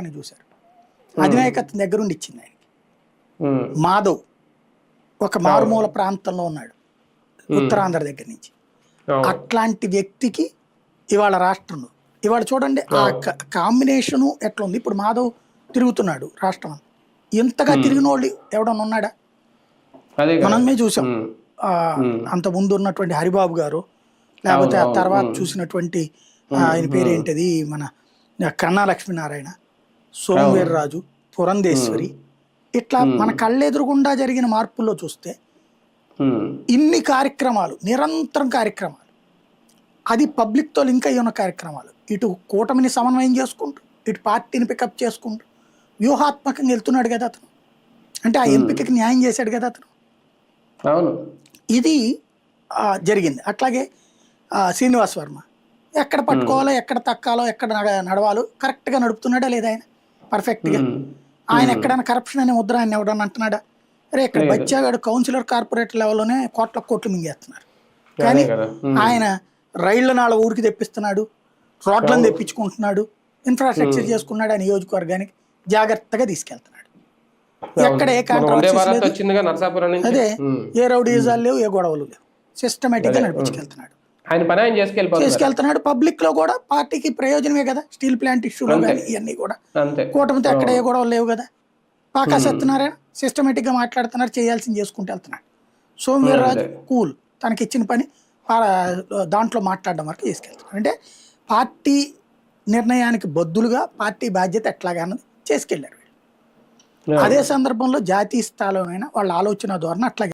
అని చూశారు. అధినాయకత్వం దగ్గరుండి ఇచ్చింది ఆయనకి. మాధవ్ ఒక మారుమూల ప్రాంతంలో ఉన్నాడు, ఉత్తరాంధ్ర దగ్గర నుంచి. అట్లాంటి వ్యక్తికి ఇవాళ రాష్ట్రంలో ఇవాళ చూడండి ఆ కాంబినేషను ఎట్లా ఉంది. ఇప్పుడు మాధవ్ తిరుగుతున్నాడు రాష్ట్రం, ఇంతగా తిరిగిన వాళ్ళు ఎవడన్నా ఉన్నాడా? మనమే చూసాం. అంత ముందు ఉన్నటువంటి హరిబాబు గారు, లేకపోతే ఆ తర్వాత చూసినటువంటి ఆయన పేరేంటిది, మన కన్నా లక్ష్మీనారాయణ, సోమవీర్రాజు, పురంధేశ్వరి, ఇట్లా మన కళ్ళెదురుగుండా జరిగిన మార్పుల్లో చూస్తే ఇన్ని కార్యక్రమాలు, నిరంతరం కార్యక్రమాలు, అది పబ్లిక్తో లింక్ అయ్యి ఉన్న కార్యక్రమాలు, ఇటు కూటమిని సమన్వయం చేసుకుంటూ ఇటు పార్టీని పికప్ చేసుకుంటూ వ్యూహాత్మకంగా వెళ్తున్నాడు కదా అతను. అంటే ఆ ఎంపికకి న్యాయం చేశాడు కదా అతను. ఇది జరిగింది. అట్లాగే శ్రీనివాస్ వర్మ ఎక్కడ పట్టుకోవాలో, ఎక్కడ తక్కాలో, ఎక్కడ నడవాలో కరెక్ట్గా నడుపుతున్నాడా లేదా ఆయన పర్ఫెక్ట్గా? ఆయన ఎక్కడైనా కరప్షన్ అనే ముద్ర ఆయన ఎవడని అంటున్నాడా? అరే ఇక్కడ బచ్చాగాడు కౌన్సిలర్ కార్పొరేట్ లెవెల్లోనే కోట్లు మింగేస్తున్నారు, కానీ ఆయన రైళ్లను వాళ్ళ ఊరికి తెప్పిస్తున్నాడు, రోడ్లను తెప్పించుకుంటున్నాడు, ఇన్ఫ్రాస్ట్రక్చర్ చేసుకున్నాడు, ఆ నియోజకవర్గానికి జాగ్రత్తగా తీసుకెళ్తున్నాడు. ఎక్కడ ఏ కాంట్రావర్సీ లేదు, అదే ఏ రౌడీజాలు లేవు, ఏ గొడవలు లేవు, సిస్టమేటిక్గా నడిపించుకెళ్తున్నాడు. తీసుకెళ్తున్నాడు. పబ్లిక్ లో కూడా పార్టీకి ప్రయోజనమే కదా. స్టీల్ ప్లాంట్ ఇష్యూలో కానీ ఇవన్నీ కూడా కూటమితో ఎక్కడ ఏ గొడవలు లేవు కదా. పాకా సత్యనారాయణ సిస్టమేటిక్ గా మాట్లాడుతున్నారు, చేయాల్సింది చేసుకుంటూ వెళ్తున్నాడు. సోమవీర్రాజు కూల్, తనకి ఇచ్చిన పని దాంట్లో మాట్లాడడం వరకు తీసుకెళ్తున్నాడు. అంటే పార్టీ నిర్ణయానికి బద్దులుగా పార్టీ బాధ్యత ఎట్లాగా అన్నది చేసుకెళ్ళారు వీళ్ళు. అదే సందర్భంలో జాతీయ స్థాయిలోనైనా వాళ్ళ ఆలోచన ధోరణి అట్లాగే